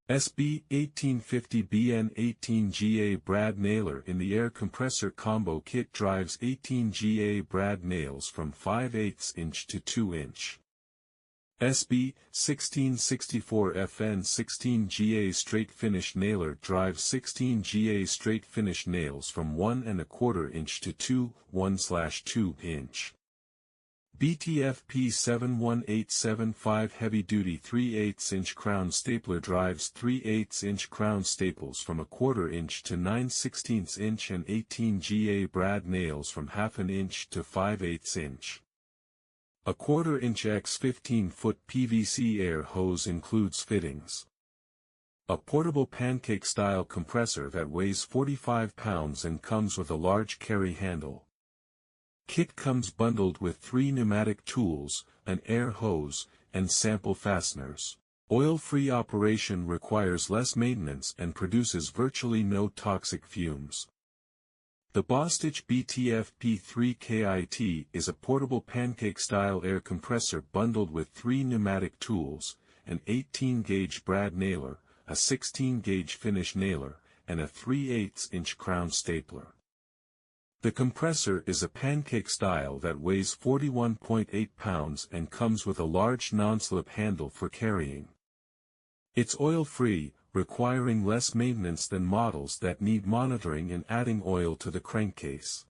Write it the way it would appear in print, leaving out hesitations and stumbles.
SB 1850 BN18GA brad nailer in the air compressor combo kit drives 18GA brad nails from 5/8 inch to 2 inch. SB 1664 FN 16GA straight finish nailer drives 16GA straight finish nails from 1 1/4 inch to 1/2 inch. BTFP 71875 heavy-duty 3/8 inch crown stapler drives 3/8 inch crown staples from 1/4 inch to 9/16 inch and 18GA brad nails from 1/2 inch to 5/8 inch. A 1/4 inch x 15-foot PVC air hose includes fittings. A portable pancake-style compressor that weighs 45 pounds and comes with a large carry handle. Kit comes bundled with 3 pneumatic tools, an air hose, and sample fasteners. Oil-free operation requires less maintenance and produces virtually no toxic fumes. The BOSTITCH BTFP3KIT is a portable pancake-style air compressor bundled with 3 pneumatic tools, an 18-gauge brad nailer, a 16-gauge finish nailer, and a 3/8 inch crown stapler. The compressor is a pancake style that weighs 41.8 pounds and comes with a large non-slip handle for carrying. It's oil-free, requiring less maintenance than models that need monitoring and adding oil to the crankcase.